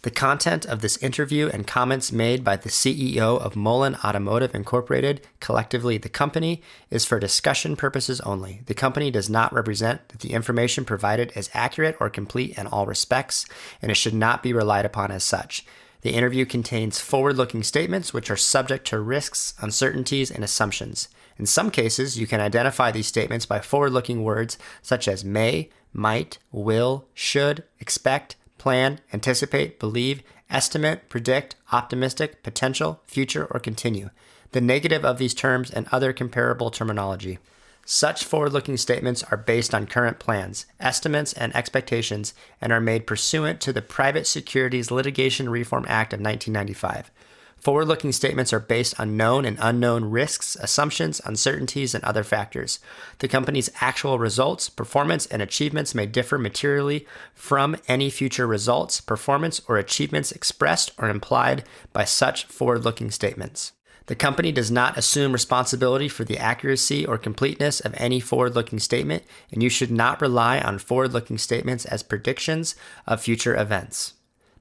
The content of this interview and comments made by the CEO of MULN Automotive Incorporated, collectively the company, is for discussion purposes only. The company does not represent that the information provided is accurate or complete in all respects, and it should not be relied upon as such. The interview contains forward-looking statements which are subject to risks, uncertainties, and assumptions. In some cases, you can identify these statements by forward-looking words such as may, might, will, should, expect, plan, anticipate, believe, estimate, predict, optimistic, potential, future, or continue. The negative of these terms and other comparable terminology. Such forward-looking statements are based on current plans, estimates, and expectations and are made pursuant to the Private Securities Litigation Reform Act of 1995. Forward-looking statements are based on known and unknown risks, assumptions, uncertainties, and other factors. The company's actual results, performance, and achievements may differ materially from any future results, performance, or achievements expressed or implied by such forward-looking statements. The company does not assume responsibility for the accuracy or completeness of any forward-looking statement, and you should not rely on forward-looking statements as predictions of future events.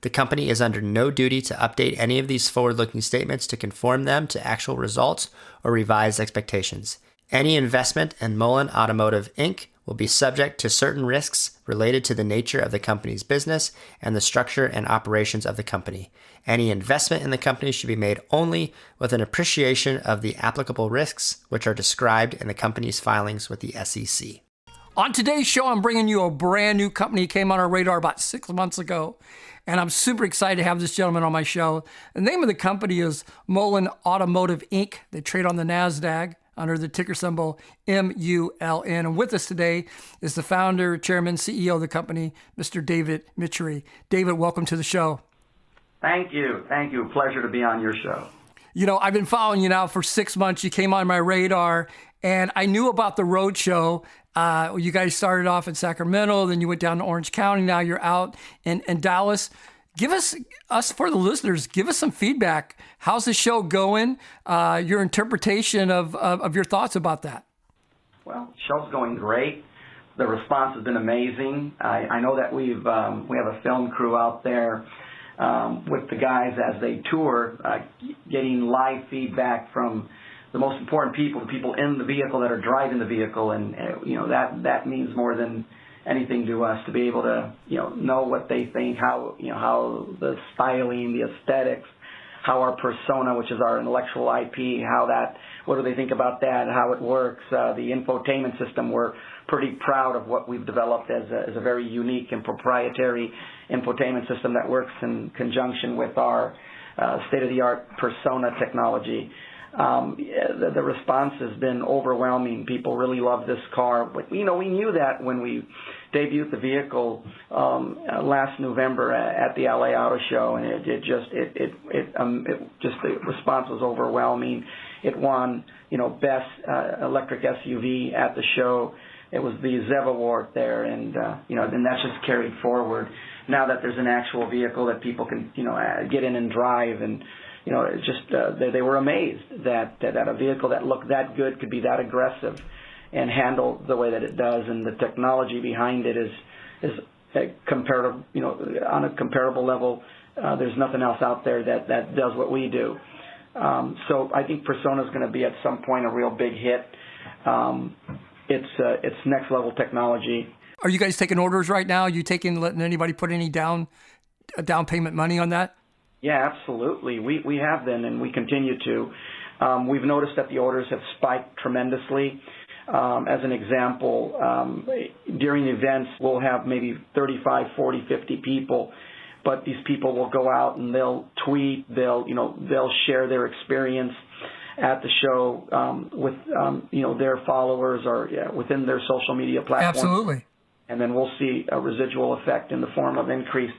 The company is under no duty to update any of these forward-looking statements to conform them to actual results or revised expectations. Any investment in MULN Automotive, Inc. will be subject to certain risks related to the nature of the company's business and the structure and operations of the company. Any investment in the company should be made only with an appreciation of the applicable risks, which are described in the company's filings with the SEC. On today's show, I'm bringing you a brand new company. It came on our radar about 6 months ago, and I'm super excited to have this gentleman on my show. The name of the company is MULN Automotive, Inc. They trade on the NASDAQ under the ticker symbol MULN. And with us today is the founder, chairman, CEO of the company, Mr. David Michery. David, welcome to the show. Thank you. Thank you. Pleasure to be on your show. You know, I've been following you now for 6 months. You came on my radar, and I knew about the road show. You guys started off in Sacramento, then you went down to Orange County. Now you're out in Dallas. Give us for the listeners, give us some feedback. How's the show going? Your interpretation of your thoughts about that. Well, the show's going great. The response has been amazing. I know that we have a film crew out there with the guys as they tour, getting live feedback from the most important people, the people in the vehicle that are driving the vehicle, and that means more than anything to us to be able to know what they think, how the styling, the aesthetics, how our persona, which is our intellectual IP, what do they think about that, how it works, the infotainment system. We're pretty proud of what we've developed as a very unique and proprietary infotainment system that works in conjunction with our state-of-the-art persona technology. The response has been overwhelming. People really love this car. But, we knew that when we debuted the vehicle last November at the LA Auto Show, and the response was overwhelming. It won, best electric SUV at the show. It was the ZEV Award there, and that's just carried forward. Now that there's an actual vehicle that people can, get in and drive, and they were amazed that a vehicle that looked that good could be that aggressive and handle the way that it does, and the technology behind it is comparative, on a comparable level. There's nothing else out there that does what we do. So I think Persona is going to be at some point a real big hit. It's next level technology. Are you guys taking orders right now? Are you letting anybody put any down payment money on that? Yeah, absolutely. We have been, and we continue to. We've noticed that the orders have spiked tremendously. As an example, during events, we'll have maybe 35, 40, 50 people, but these people will go out and they'll tweet, they'll share their experience at the show with their followers or within their social media platforms. Absolutely. And then we'll see a residual effect in the form of increased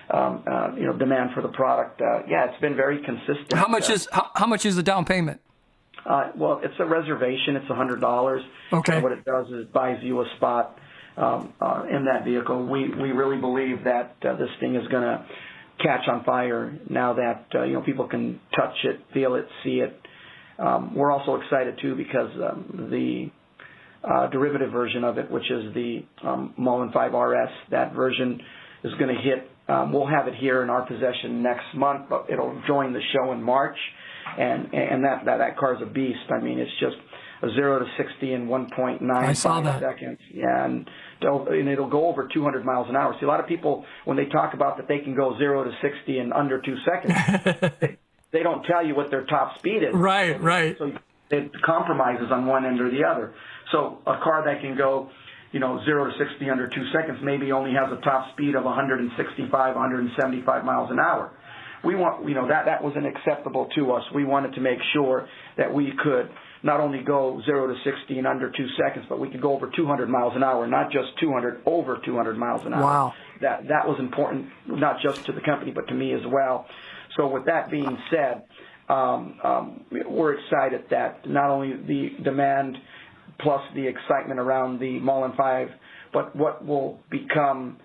demand for the product. It's been very consistent. How much is the down payment? Well, it's a reservation. It's $100. Okay. And what it does is it buys you a spot in that vehicle. We really believe that this thing is going to catch on fire now that people can touch it, feel it, see it. We're also excited too because the derivative version of it, which is the MULN 5 RS, that version is going to hit We'll have it here in our possession next month, but it'll join the show in March. And that car's a beast. I mean, it's just a 0 to 60 in 1.95 seconds. Yeah, and it'll go over 200 miles an hour. See, a lot of people, when they talk about that they can go 0 to 60 in under 2 seconds, they don't tell you what their top speed is. Right. So it compromises on one end or the other. So a car that can go, 0 to 60 under 2 seconds maybe only has a top speed of 165, 175 miles an hour. We want, that wasn't acceptable to us. We wanted to make sure that we could not only go 0 to 60 in under 2 seconds, but we could go over 200 miles an hour, not just 200, over 200 miles an hour. Wow. That was important, not just to the company, but to me as well. So with that being said, we're excited that not only the demand plus the excitement around the Mullen 5, but what will become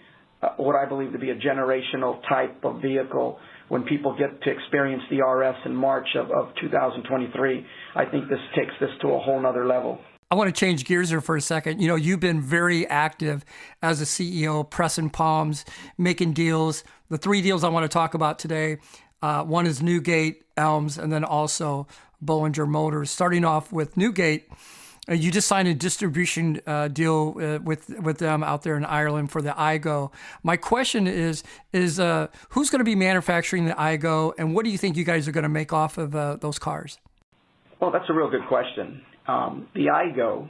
what I believe to be a generational type of vehicle when people get to experience the RS in March of 2023. I think this takes this to a whole nother level. I want to change gears here for a second. You've been very active as a CEO, pressing palms, making deals. The 3 deals I want to talk about today, one is Newgate, Elms, and then also Bollinger Motors. Starting off with Newgate, you just signed a distribution deal with them out there in Ireland for the iGo. My question is who's going to be manufacturing the iGo, and what do you think you guys are going to make off of those cars? Well, that's a real good question. The iGo,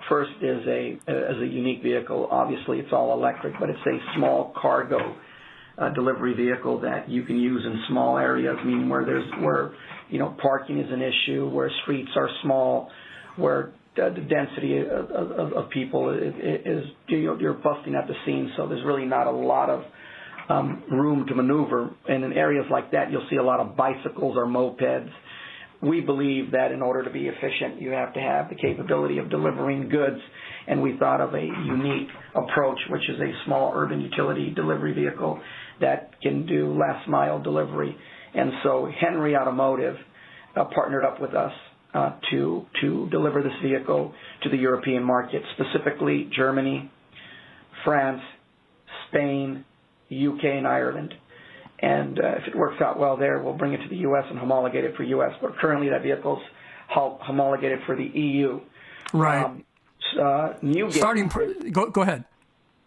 first, is a unique vehicle. Obviously, it's all electric, but it's a small cargo delivery vehicle that you can use in small areas, meaning where parking is an issue, where streets are small, where the density of people is you're busting at the seams, so there's really not a lot of room to maneuver. And in areas like that, you'll see a lot of bicycles or mopeds. We believe that in order to be efficient, you have to have the capability of delivering goods, and we thought of a unique approach, which is a small urban utility delivery vehicle that can do last mile delivery. And so Henry Automotive partnered up with us to deliver this vehicle to the European market, specifically Germany, France, Spain, UK, and Ireland. And if it works out well there, we'll bring it to the U.S. and homologate it for U.S. But currently that vehicle's homologated for the EU. Right. Newgate. Go ahead.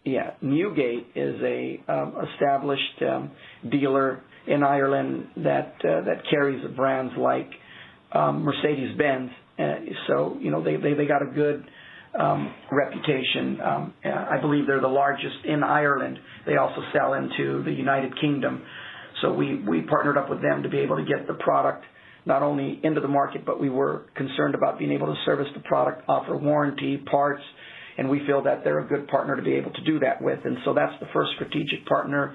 Yeah, Newgate is a established dealer in Ireland that carries brands like Mercedes-Benz. So they got a good reputation. I believe they're the largest in Ireland. They also sell into the United Kingdom. So we partnered up with them to be able to get the product not only into the market, but we were concerned about being able to service the product, offer warranty, parts, and we feel that they're a good partner to be able to do that with. And so that's the first strategic partner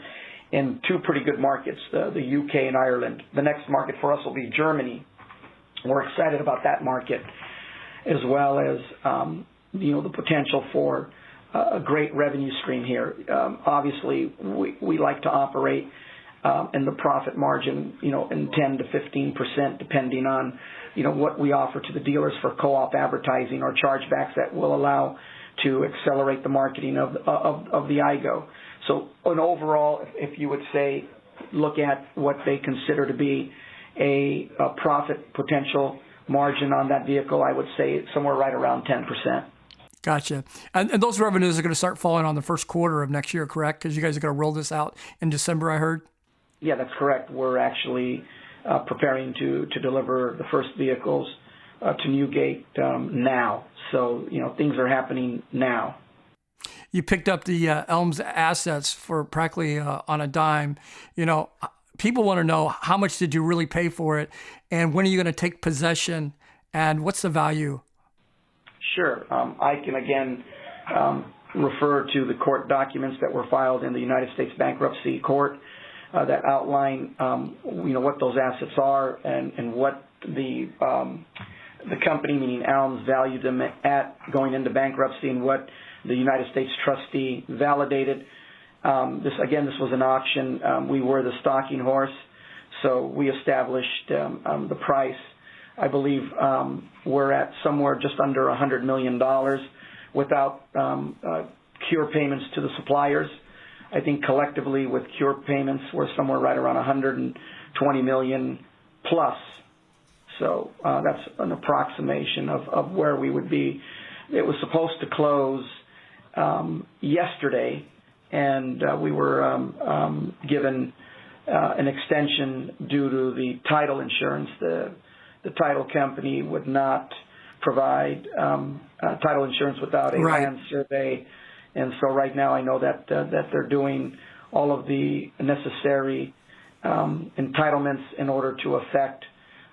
in 2 pretty good markets, the UK and Ireland. The next market for us will be Germany. We're excited about that market, as well as the potential for a great revenue stream here. Obviously, we like to operate in the profit margin, in 10 to 15%, depending on what we offer to the dealers for co-op advertising or chargebacks that will allow to accelerate the marketing of the iGo. So, an overall, if you would say, look at what they consider to be a profit potential margin on that vehicle, I would say it's somewhere right around 10%. Gotcha. And those revenues are going to start falling on the first quarter of next year, correct? Because you guys are going to roll this out in December, I heard? Yeah, that's correct. We're actually preparing to deliver the first vehicles to Newgate now. So, things are happening now. You picked up the Elms assets for practically on a dime. People want to know, how much did you really pay for it, and when are you going to take possession, and what's the value? Sure. I can again refer to the court documents that were filed in the United States Bankruptcy Court that outline what those assets are and what the company, meaning Elms, valued them at going into bankruptcy, and what the United States trustee validated. This was an auction. We were the stalking horse, so we established the price. I believe we're at somewhere just under $100 million without cure payments to the suppliers. I think collectively with cure payments, we're somewhere right around 120 million plus. So that's an approximation of where we would be. It was supposed to close yesterday, and we were given an extension due to the title insurance. The title company would not provide title insurance without a land survey, and so right now I know that they're doing all of the necessary entitlements in order to affect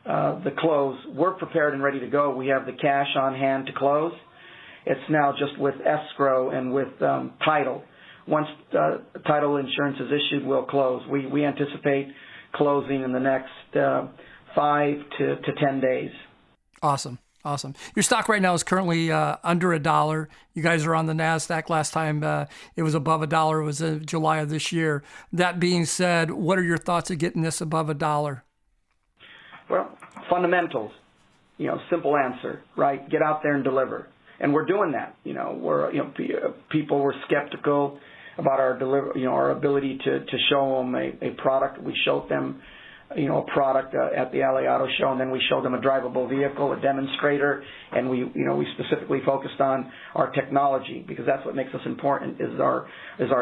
the close. We're prepared and ready to go. We have the cash on hand to close. It's now just with escrow and with title. Once title insurance is issued, we'll close. We anticipate closing in the next 5 to 10 days. Awesome. Your stock right now is currently under $1. You guys are on the NASDAQ. Last time it was above $1. It was in July of this year. That being said, what are your thoughts of getting this above $1? Well, fundamentals. Simple answer, right? Get out there and deliver. And we're doing that. People were skeptical about our ability to show them a product. We showed them, a product at the LA Auto Show, and then we showed them a drivable vehicle, a demonstrator, and we specifically focused on our technology, because that's what makes us important, is our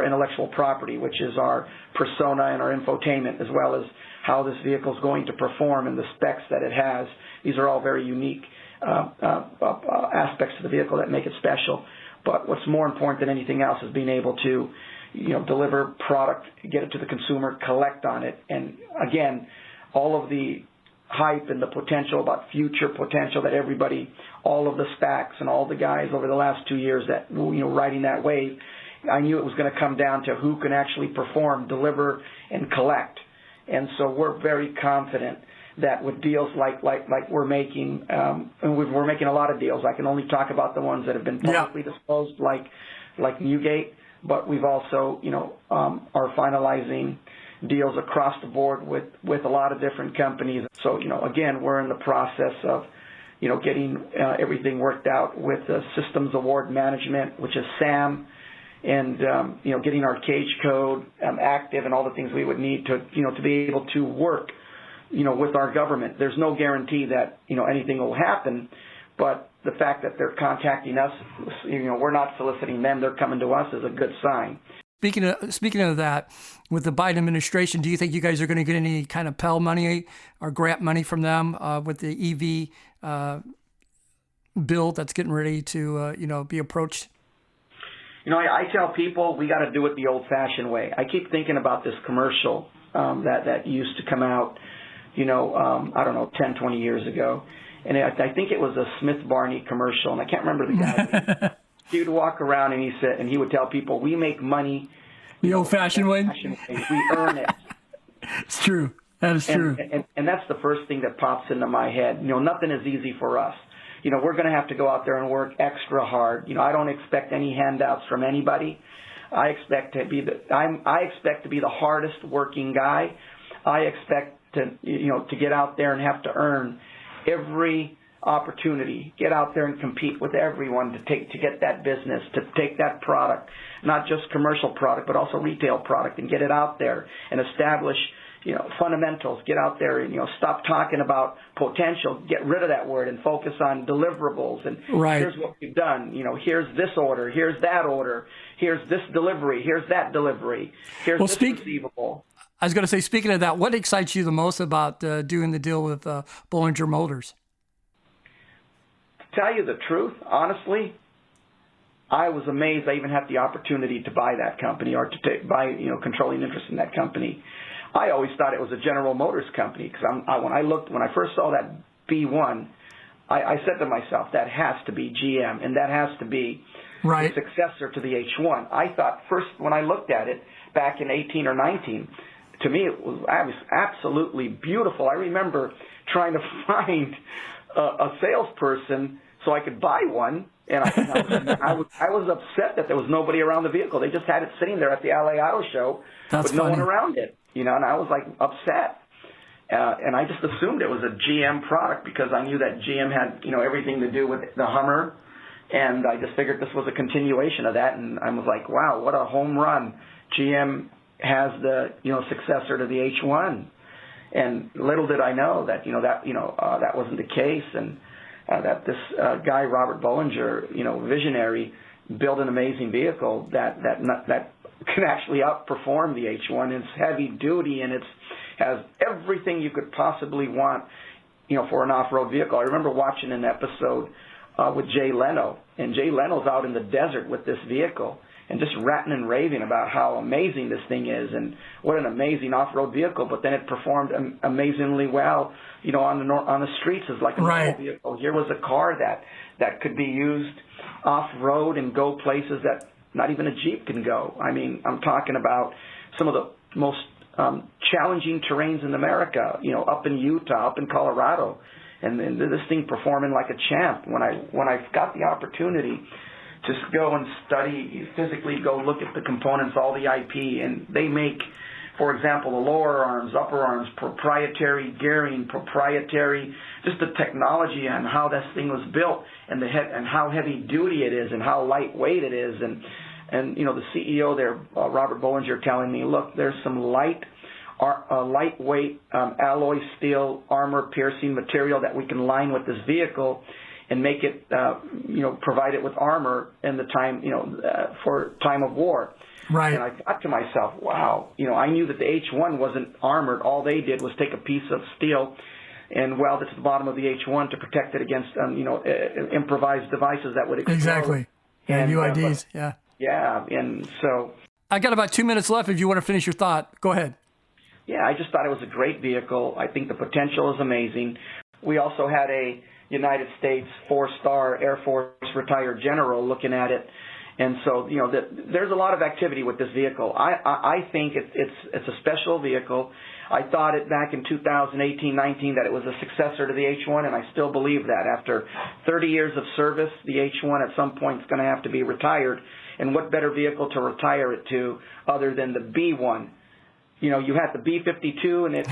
intellectual property, which is our persona and our infotainment, as well as how this vehicle is going to perform and the specs that it has. These are all very unique aspects of the vehicle that make it special. But what's more important than anything else is being able to, deliver product, get it to the consumer, collect on it. And again, all of the hype and the potential about future potential that everybody, all of the SPACs and all the guys over the last 2 years that, riding that wave, I knew it was going to come down to who can actually perform, deliver, and collect. And so we're very confident that with deals like we're making, and we're making a lot of deals. I can only talk about the ones that have been publicly disclosed, like Newgate, but we've also, are finalizing deals across the board with a lot of different companies. So, again, we're in the process of, getting everything worked out with the Systems Award Management, which is SAM, and, getting our cage code active and all the things we would need to, to be able to work, with our government. There's no guarantee that, anything will happen, but the fact that they're contacting us, we're not soliciting them, they're coming to us, is a good sign. Speaking of that, with the Biden administration, do you think you guys are going to get any kind of Pell money or grant money from them with the EV bill that's getting ready to, be approached? I tell people we got to do it the old-fashioned way. I keep thinking about this commercial that used to come out, 10, 20 years ago. And I think it was a Smith Barney commercial, and I can't remember the guy's name. He would walk around and he would tell people, we make money the old-fashioned way. We earn it. It's true. That is true. And that's the first thing that pops into my head. Nothing is easy for us. We're going to have to go out there and work extra hard. I don't expect any handouts from anybody. I expect to be the hardest working guy. I expect to get out there and have to earn every opportunity, get out there and compete with everyone to get that business, to take that product, not just commercial product, but also retail product, and get it out there and establish, fundamentals, get out there and, stop talking about potential, get rid of that word and focus on deliverables. And here's what we've done, here's this order, here's that order, here's this delivery, here's that delivery, here's this receivable. I was going to say, speaking of that, what excites you the most about doing the deal with Bollinger Motors? To tell you the truth, honestly, I was amazed I even had the opportunity to buy that company or to buy, controlling interest in that company. I always thought it was a General Motors company, because when I first saw that B1, I said to myself, that has to be GM, and that has to be the successor to the H1. I thought first when I looked at it back in 18 or 19, to me it was absolutely beautiful. I remember trying to find a salesperson so I could buy one, and I was upset that there was nobody around the vehicle. They just had it sitting there at the LA Auto Show with no one around it, and I was like upset. And I just assumed it was a GM product because I knew that GM had, everything to do with the Hummer, and I just figured this was a continuation of that, and I was like, wow, what a home run, GM has the successor to the H1, and little did I know that that wasn't the case, and that this guy Robert Bollinger, visionary, built an amazing vehicle that can actually outperform the H1. It's heavy duty and it has everything you could possibly want, for an off-road vehicle. I remember watching an episode with Jay Leno, and Jay Leno's out in the desert with this vehicle and just ranting and raving about how amazing this thing is and what an amazing off-road vehicle. But then it performed amazingly well, on the streets as like a normal vehicle. Here was a car that could be used off-road and go places that not even a Jeep can go. I mean, I'm talking about some of the most challenging terrains in America, up in Utah, up in Colorado, and this thing performing like a champ. When I got the opportunity to go and study, physically go look at the components, all the IP, and they make, for example, the lower arms, upper arms, proprietary gearing, proprietary, just the technology and how this thing was built, and and how heavy duty it is, and how lightweight it is, and the CEO there, Robert Bollinger, telling me, look, there's some lightweight alloy steel armor piercing material that we can line with this vehicle and make it, provide it with armor in the time, for time of war. Right. And I thought to myself, wow, I knew that the H1 wasn't armored. All they did was take a piece of steel and weld it to the bottom of the H1 to protect it against, improvised devices that would explode. Exactly. Yeah, UIDs, yeah. Yeah, and so... I got about 2 minutes left if you want to finish your thought. Go ahead. Yeah, I just thought it was a great vehicle. I think the potential is amazing. We also had a United States 4-star Air Force retired general looking at it. And so, there's a lot of activity with this vehicle. I think it's a special vehicle. I thought it back in 2018-19 that it was a successor to the H1, and I still believe that. After 30 years of service, the H1 at some point is going to have to be retired. And what better vehicle to retire it to other than the B1? You had the B-52, and it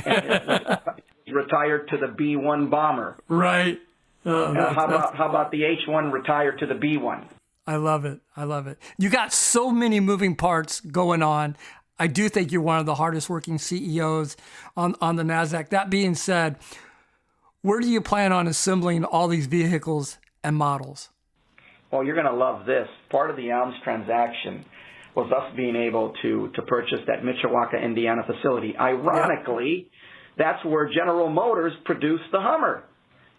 retired to the B-1 bomber. Right. How about the H1 retired to the B-1? I love it. I love it. You got so many moving parts going on. I do think you're one of the hardest working CEOs on the NASDAQ. That being said, where do you plan on assembling all these vehicles and models? Well, you're going to love this. Part of the ALMS transaction was us being able to purchase that Mishawaka, Indiana facility. Ironically, that's where General Motors produced the Hummer.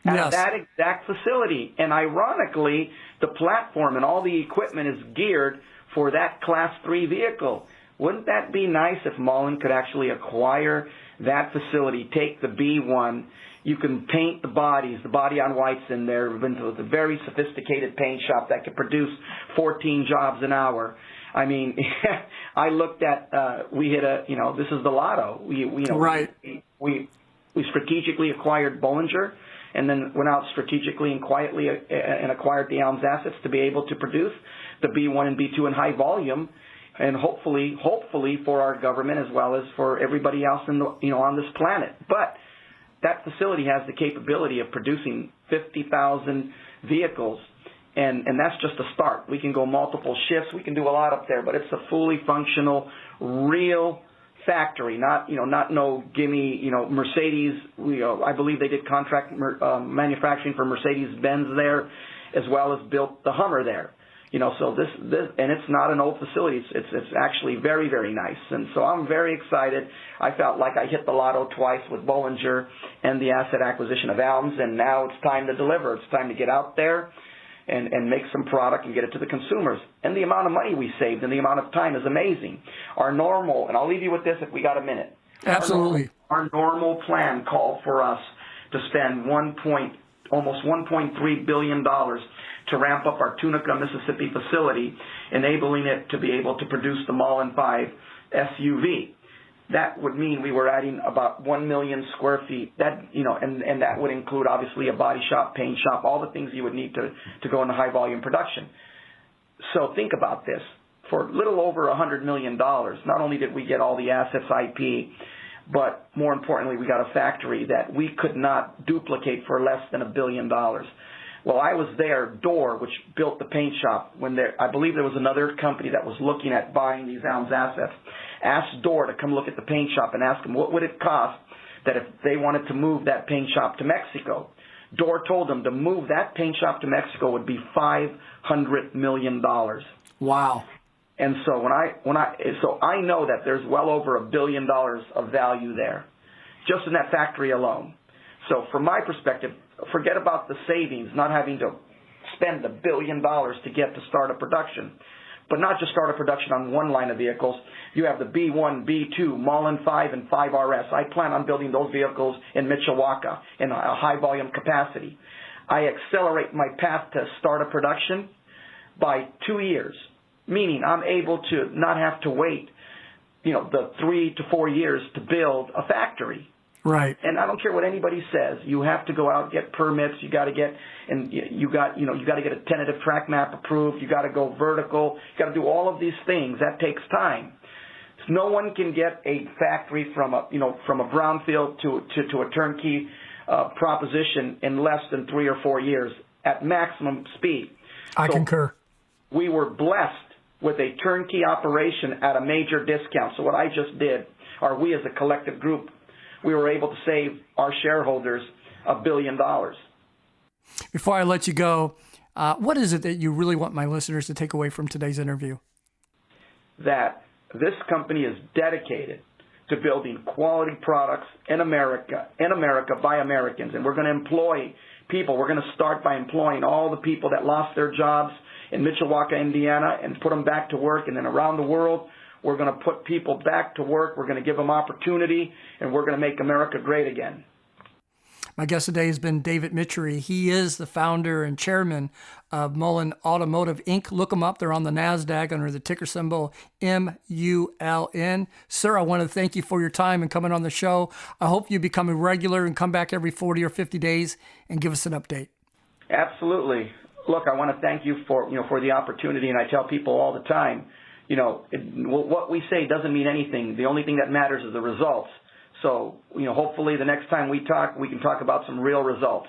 At that exact facility. And ironically, the platform and all the equipment is geared for that Class 3 vehicle. Wouldn't that be nice if Mullen could actually acquire that facility, take the B1, you can paint the body on whites in there, with a very sophisticated paint shop that could produce 14 jobs an hour. I mean, I looked at, we hit this is the lotto. We strategically acquired Bollinger, and then went out strategically and quietly and acquired the ALMS assets to be able to produce the B1 and B2 in high volume, and hopefully for our government as well as for everybody else on this planet. But that facility has the capability of producing 50,000 vehicles, and that's just a start. We can go multiple shifts. We can do a lot up there, but it's a fully functional, real factory, not no gimme, Mercedes. I believe they did contract manufacturing for Mercedes-Benz there, as well as built the Hummer there. So this and it's not an old facility. It's actually very, very nice. And so I'm very excited. I felt like I hit the lotto twice with Bollinger and the asset acquisition of ALMS, and now it's time to deliver. It's time to get out there and make some product and get it to the consumers. And the amount of money we saved and the amount of time is amazing. Our normal, and I'll leave you with this if we got a minute. Absolutely. Our normal plan called for us to spend almost $1.3 billion to ramp up our Tunica, Mississippi facility, enabling it to be able to produce the Mullen 5 SUV. That would mean we were adding about 1 million square feet. And that would include obviously a body shop, paint shop, all the things you would need to go into high volume production. So think about this. For a little over $100 million, not only did we get all the assets, IP, but more importantly, we got a factory that we could not duplicate for less than $1 billion. Well, I was there, Door, which built the paint shop, I believe there was another company that was looking at buying these Allen's assets, asked Door to come look at the paint shop and ask them what would it cost that if they wanted to move that paint shop to Mexico. Door told them to move that paint shop to Mexico would be $500 million. Wow. And so so I know that there's well over $1 billion of value there, just in that factory alone. So from my perspective, forget about the savings, not having to spend $1 billion to get to start a production. But not just start a production on one line of vehicles. You have the B1, B2, Mullen 5, and 5RS. I plan on building those vehicles in Mishawaka in a high volume capacity. I accelerate my path to start a production by 2 years, meaning I'm able to not have to wait, the 3 to 4 years to build a factory. Right. And I don't care what anybody says. You have to go out, get permits. You got to get, you got to get a tentative track map approved. You got to go vertical. You got to do all of these things. That takes time. No one can get a factory from a brownfield to a turnkey proposition in less than 3 or 4 years at maximum speed. I concur. We were blessed with a turnkey operation at a major discount. So what I just did, or we as a collective group, we were able to save our shareholders $1 billion. Before I let you go, what is it that you really want my listeners to take away from today's interview? That this company is dedicated to building quality products in America by Americans. And we're going to employ people. We're going to start by employing all the people that lost their jobs in Mishawaka, Indiana, and put them back to work. And then around the world, we're going to put people back to work. We're going to give them opportunity, and we're going to make America great again. My guest today has been David Michery. He is the founder and chairman of MULN Automotive, Inc. Look them up. They're on the NASDAQ under the ticker symbol MULN. Sir, I want to thank you for your time and coming on the show. I hope you become a regular and come back every 40 or 50 days and give us an update. Absolutely. Look, I want to thank you for the opportunity, and I tell people all the time, what we say doesn't mean anything. The only thing that matters is the results. So, hopefully the next time we talk, we can talk about some real results.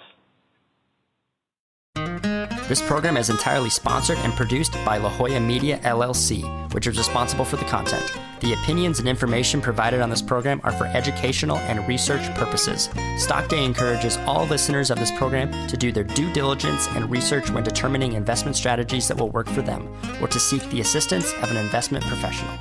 This program is entirely sponsored and produced by La Jolla Media, LLC, which is responsible for the content. The opinions and information provided on this program are for educational and research purposes. Stock Day encourages all listeners of this program to do their due diligence and research when determining investment strategies that will work for them, or to seek the assistance of an investment professional.